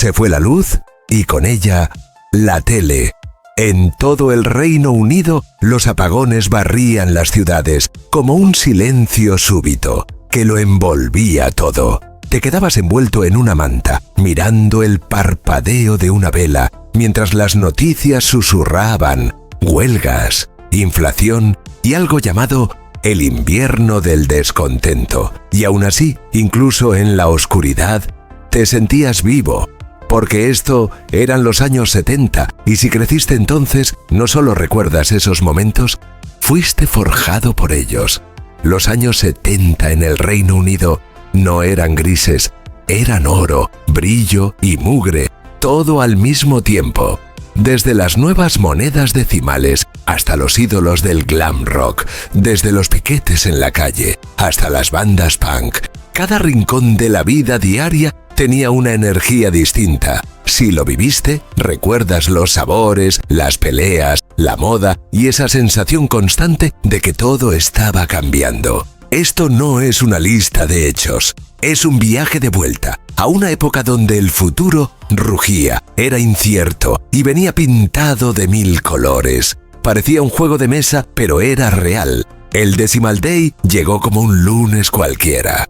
Se fue la luz y con ella la tele. En todo el Reino Unido, los apagones barrían las ciudades como un silencio súbito que lo envolvía todo. Te quedabas envuelto en una manta, mirando el parpadeo de una vela, mientras las noticias susurraban huelgas, inflación y algo llamado el invierno del descontento. Y aún así, incluso en la oscuridad, te sentías vivo, porque esto eran los años 70, y si creciste entonces, no solo recuerdas esos momentos, fuiste forjado por ellos. Los años 70 en el Reino Unido no eran grises, eran oro, brillo y mugre, todo al mismo tiempo. Desde las nuevas monedas decimales hasta los ídolos del glam rock, desde los piquetes en la calle hasta las bandas punk, cada rincón de la vida diaria tenía una energía distinta. Si lo viviste, recuerdas los sabores, las peleas, la moda y esa sensación constante de que todo estaba cambiando. Esto no es una lista de hechos, es un viaje de vuelta a una época donde el futuro rugía, era incierto y venía pintado de 1000 colores. Parecía un juego de mesa, pero era real. El Decimal Day llegó como un lunes cualquiera.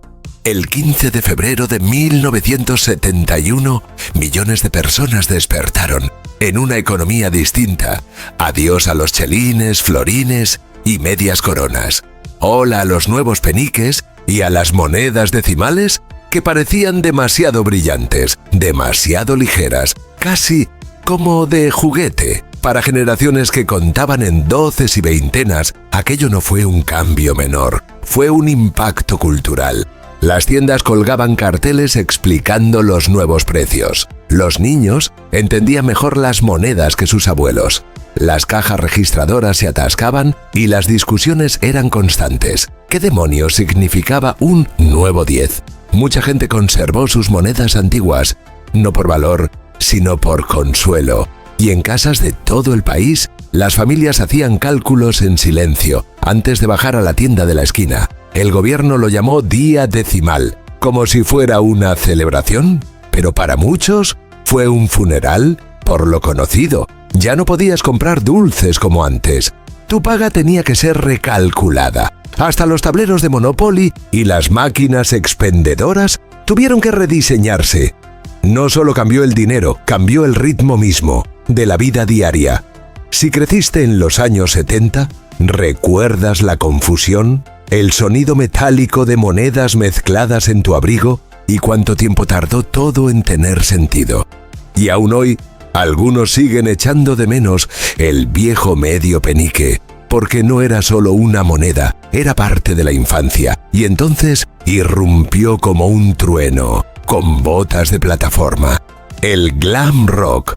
El 15 de febrero de 1971, millones de personas despertaron en una economía distinta. Adiós a los chelines, florines y medias coronas. Hola a los nuevos peniques y a las monedas decimales que parecían demasiado brillantes, demasiado ligeras, casi como de juguete. Para generaciones que contaban en doces y veintenas, aquello no fue un cambio menor, fue un impacto cultural. Las tiendas colgaban carteles explicando los nuevos precios. Los niños entendían mejor las monedas que sus abuelos. Las cajas registradoras se atascaban y las discusiones eran constantes. ¿Qué demonios significaba un nuevo 10? Mucha gente conservó sus monedas antiguas, no por valor, sino por consuelo. Y en casas de todo el país, las familias hacían cálculos en silencio antes de bajar a la tienda de la esquina. El gobierno lo llamó Día Decimal, como si fuera una celebración, pero para muchos fue un funeral por lo conocido. Ya no podías comprar dulces como antes. Tu paga tenía que ser recalculada. Hasta los tableros de Monopoly y las máquinas expendedoras tuvieron que rediseñarse. No solo cambió el dinero, cambió el ritmo mismo de la vida diaria. Si creciste en los años 70, ¿recuerdas la confusión? El sonido metálico de monedas mezcladas en tu abrigo y cuánto tiempo tardó todo en tener sentido. Y aún hoy, algunos siguen echando de menos el viejo medio penique, porque no era solo una moneda, era parte de la infancia, y entonces irrumpió como un trueno, con botas de plataforma. El glam rock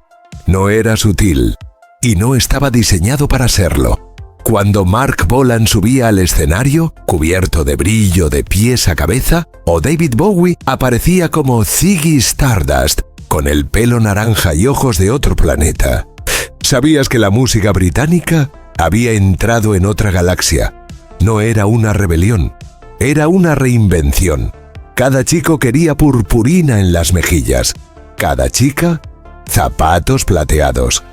no era sutil, y no estaba diseñado para serlo. Cuando Mark Bolan subía al escenario, cubierto de brillo de pies a cabeza, o David Bowie aparecía como Ziggy Stardust, con el pelo naranja y ojos de otro planeta. ¿Sabías que la música británica había entrado en otra galaxia? No era una rebelión, era una reinvención. Cada chico quería purpurina en las mejillas, cada chica, zapatos plateados.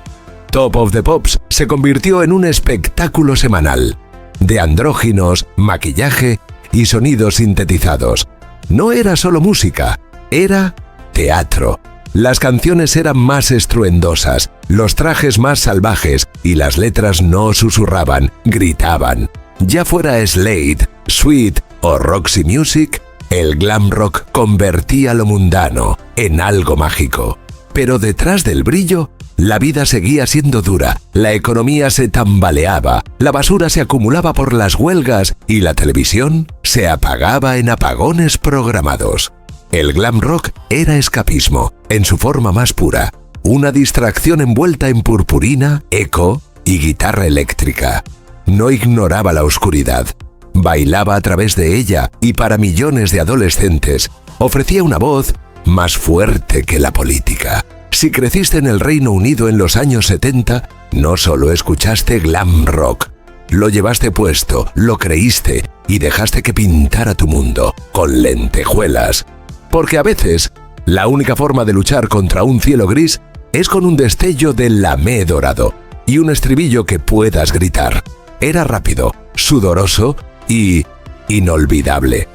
Top of the Pops se convirtió en un espectáculo semanal, de andróginos, maquillaje y sonidos sintetizados. No era solo música, era teatro. Las canciones eran más estruendosas, los trajes más salvajes y las letras no susurraban, gritaban. Ya fuera Slade, Sweet o Roxy Music, el glam rock convertía lo mundano en algo mágico. Pero detrás del brillo, la vida seguía siendo dura, la economía se tambaleaba, la basura se acumulaba por las huelgas y la televisión se apagaba en apagones programados. El glam rock era escapismo, en su forma más pura, una distracción envuelta en purpurina, eco y guitarra eléctrica. No ignoraba la oscuridad, bailaba a través de ella y para millones de adolescentes ofrecía una voz más fuerte que la política. Si creciste en el Reino Unido en los años 70, no solo escuchaste glam rock, lo llevaste puesto, lo creíste y dejaste que pintara tu mundo con lentejuelas. Porque a veces, La única forma de luchar contra un cielo gris es con un destello de lamé dorado y un estribillo que puedas gritar. Era rápido, sudoroso y inolvidable.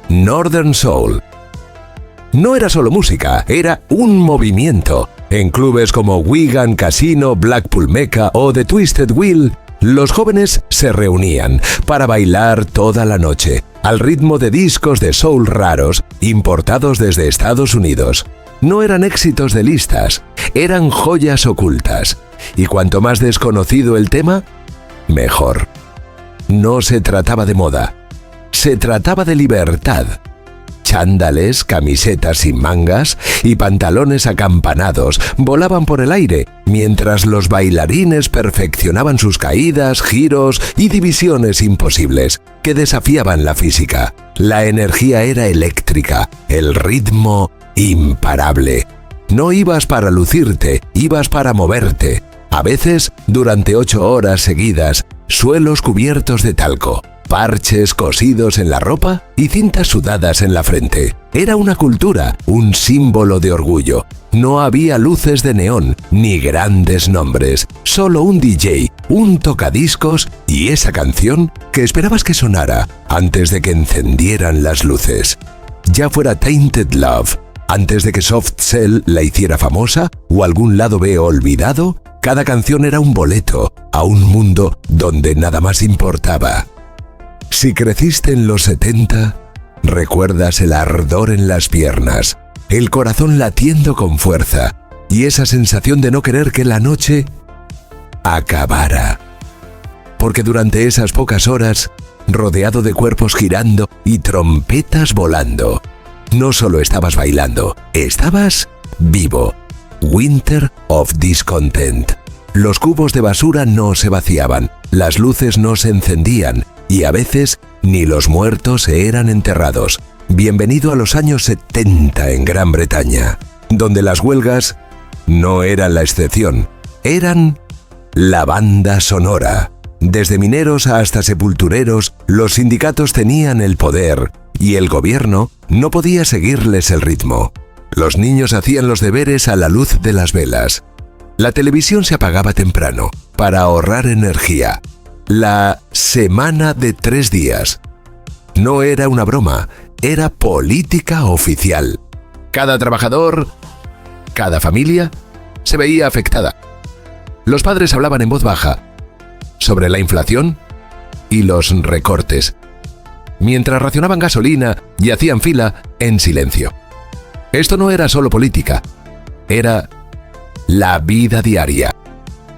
Northern Soul. No era solo música, era un movimiento. En clubes como Wigan Casino, Blackpool Mecca o The Twisted Wheel, los jóvenes se reunían para bailar toda la noche, al ritmo de discos de soul raros importados desde Estados Unidos. No eran éxitos de listas, eran joyas ocultas. Y cuanto más desconocido el tema, mejor. No se trataba de moda, se trataba de libertad. Chándales, camisetas sin mangas y pantalones acampanados volaban por el aire, mientras los bailarines perfeccionaban sus caídas, giros y divisiones imposibles, que desafiaban la física. La energía era eléctrica, el ritmo imparable. No ibas para lucirte, ibas para moverte. A veces, durante 8 horas seguidas, suelos cubiertos de talco, parches cosidos en la ropa y cintas sudadas en la frente. Era una cultura, un símbolo de orgullo. No había luces de neón, ni grandes nombres. Solo un DJ, un tocadiscos y esa canción que esperabas que sonara antes de que encendieran las luces. Ya fuera Tainted Love, antes de que Soft Cell la hiciera famosa o algún lado B olvidado, cada canción era un boleto a un mundo donde nada más importaba. Si creciste en los 70, recuerdas el ardor en las piernas, el corazón latiendo con fuerza y esa sensación de no querer que la noche acabara. Porque durante esas pocas horas, rodeado de cuerpos girando y trompetas volando, no solo estabas bailando, estabas vivo. Winter of Discontent. Los cubos de basura no se vaciaban, las luces no se encendían y a veces ni los muertos eran enterrados. Bienvenido a los años 70 en Gran Bretaña, donde las huelgas no eran la excepción, eran la banda sonora. Desde mineros hasta sepultureros, los sindicatos tenían el poder y el gobierno no podía seguirles el ritmo. Los niños hacían los deberes a la luz de las velas. La televisión se apagaba temprano para ahorrar energía. La semana de 3 días. No era una broma, era política oficial. Cada trabajador, cada familia, se veía afectada. Los padres hablaban en voz baja sobre la inflación y los recortes, mientras racionaban gasolina y hacían fila en silencio. Esto no era solo política, era la vida diaria.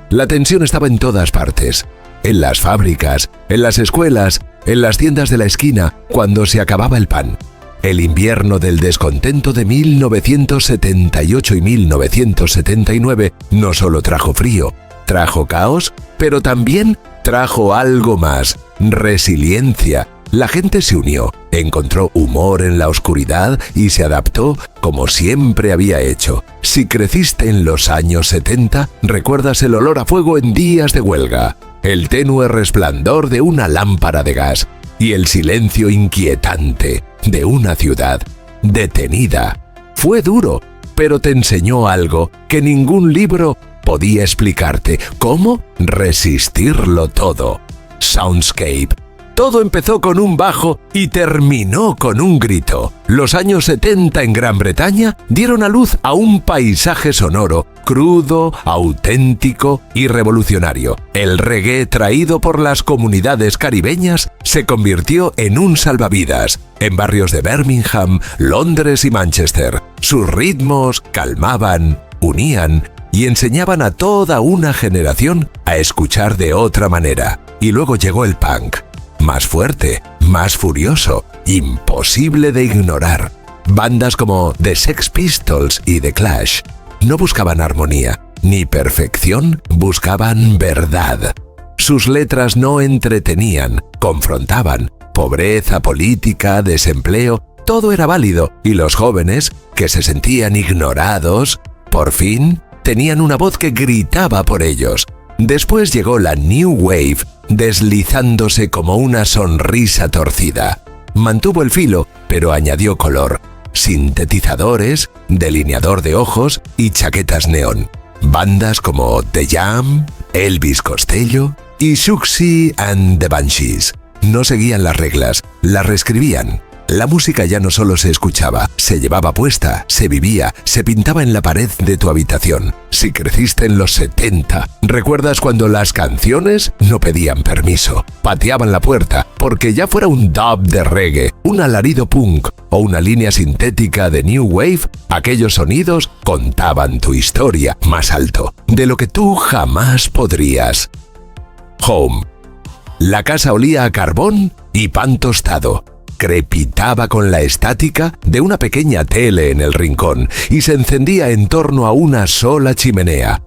La tensión estaba en todas partes, en las fábricas, en las escuelas, en las tiendas de la esquina, cuando se acababa el pan. El invierno del descontento de 1978 y 1979 no solo trajo frío, trajo caos, pero también trajo algo más, resiliencia. La gente se unió, encontró humor en la oscuridad y se adaptó como siempre había hecho. Si creciste en los años 70, recuerdas el olor a fuego en días de huelga, el tenue resplandor de una lámpara de gas y el silencio inquietante de una ciudad detenida. Fue duro, pero te enseñó algo que ningún libro podía explicarte: cómo resistirlo todo. Soundscape. Todo empezó con un bajo y terminó con un grito. Los años 70 en Gran Bretaña dieron a luz a un paisaje sonoro, crudo, auténtico y revolucionario. El reggae traído por las comunidades caribeñas se convirtió en un salvavidas en barrios de Birmingham, Londres y Manchester. Sus ritmos calmaban, unían y enseñaban a toda una generación a escuchar de otra manera. Y luego llegó el punk. Más fuerte, más furioso, imposible de ignorar. Bandas como The Sex Pistols y The Clash no buscaban armonía ni perfección, buscaban verdad. Sus letras no entretenían, confrontaban. Pobreza, política, desempleo, todo era válido y los jóvenes, que se sentían ignorados, por fin tenían una voz que gritaba por ellos. Después llegó la New Wave, deslizándose como una sonrisa torcida. Mantuvo el filo, pero añadió color. sintetizadores, delineador de ojos y chaquetas neón. Bandas como The Jam, Elvis Costello y Siouxsie and the Banshees. No seguían las reglas, las reescribían. La música ya no solo se escuchaba, se llevaba puesta, se vivía, se pintaba en la pared de tu habitación. Si creciste en los 70, ¿recuerdas cuando las canciones no pedían permiso? Pateaban la puerta, porque ya fuera un dub de reggae, un alarido punk o una línea sintética de new wave, aquellos sonidos contaban tu historia más alto, de lo que tú jamás podrías. Home. La casa olía a carbón y pan tostado. Crepitaba con la estática de una pequeña tele en el rincón y se encendía en torno a una sola chimenea.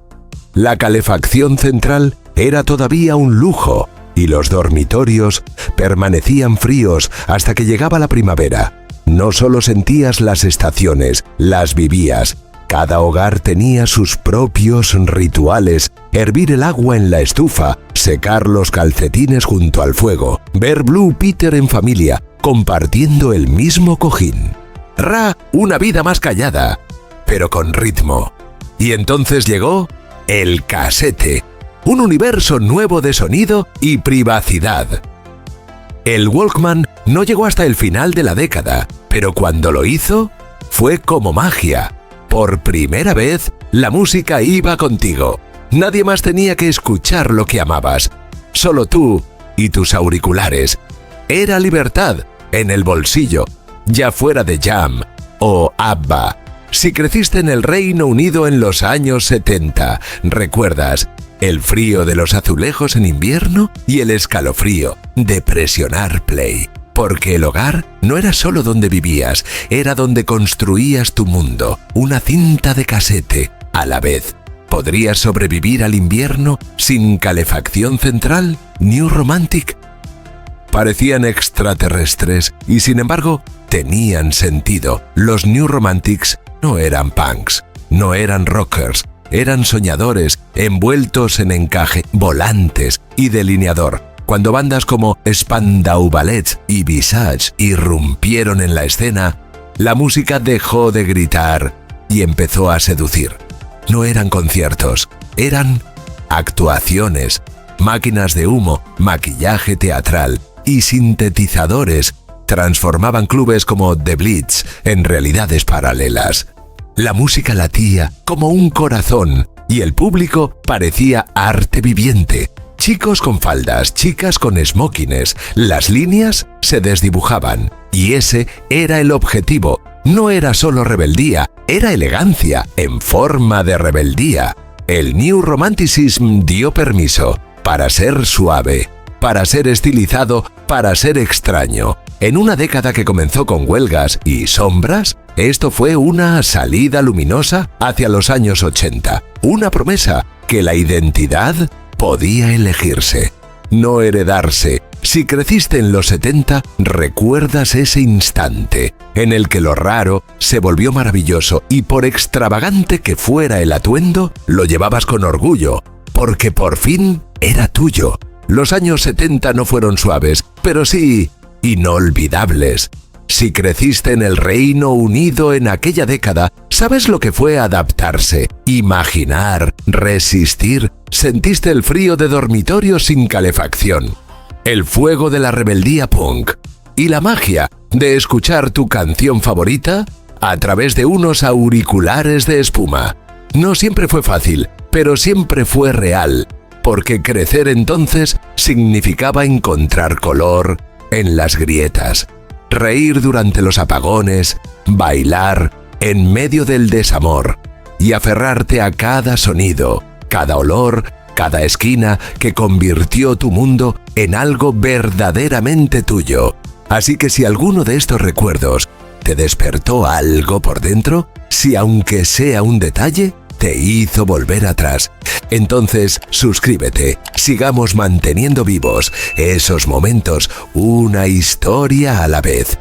La calefacción central era todavía un lujo y los dormitorios permanecían fríos hasta que llegaba la primavera. No solo sentías las estaciones, las vivías. Cada hogar tenía sus propios rituales: hervir el agua en la estufa, secar los calcetines junto al fuego, ver Blue Peter en familia, compartiendo el mismo cojín. Una vida más callada, pero con ritmo. Y entonces llegó el casete, un universo nuevo de sonido y privacidad. El Walkman no llegó hasta el final de la década, pero cuando lo hizo, fue como magia. Por primera vez, la música iba contigo. Nadie más tenía que escuchar lo que amabas. Solo tú y tus auriculares. Era libertad en el bolsillo, ya fuera de Jam o ABBA. Si creciste en el Reino Unido en los años 70, ¿recuerdas el frío de los azulejos en invierno y el escalofrío de presionar play? Porque el hogar no era solo donde vivías, era donde construías tu mundo, una cinta de casete a la vez. ¿Podrías sobrevivir al invierno sin calefacción central? ¿New Romantic? Parecían extraterrestres y sin embargo tenían sentido. Los New Romantics no eran punks, no eran rockers, eran soñadores envueltos en encaje, volantes y delineador. Cuando bandas como Spandau Ballet y Visage irrumpieron en la escena, la música dejó de gritar y empezó a seducir. No eran conciertos, eran actuaciones, máquinas de humo, maquillaje teatral y sintetizadores transformaban clubes como The Blitz en realidades paralelas. La música latía como un corazón y el público parecía arte viviente. Chicos con faldas, chicas con smokines, las líneas se desdibujaban y ese era el objetivo. No era solo rebeldía, era elegancia en forma de rebeldía. El New Romanticism dio permiso para ser suave, para ser estilizado, para ser extraño. En una década que comenzó con huelgas y sombras, esto fue una salida luminosa hacia los años 80. Una promesa que la identidad podía elegirse, no heredarse. Si creciste en los 70, recuerdas ese instante en el que lo raro se volvió maravilloso y por extravagante que fuera el atuendo, lo llevabas con orgullo, porque por fin era tuyo. Los años 70 no fueron suaves, pero sí inolvidables. Si creciste en el Reino Unido en aquella década, ¿sabes lo que fue adaptarse, imaginar, resistir? Sentiste el frío de dormitorio sin calefacción, el fuego de la rebeldía punk y la magia de escuchar tu canción favorita a través de unos auriculares de espuma. No siempre fue fácil, pero siempre fue real, porque crecer entonces significaba encontrar color en las grietas, reír durante los apagones, bailar en medio del desamor y aferrarte a cada sonido, cada olor, cada esquina que convirtió tu mundo en algo verdaderamente tuyo. Así que si alguno de estos recuerdos te despertó algo por dentro, si aunque sea un detalle, te hizo volver atrás, entonces suscríbete, sigamos manteniendo vivos esos momentos, una historia a la vez.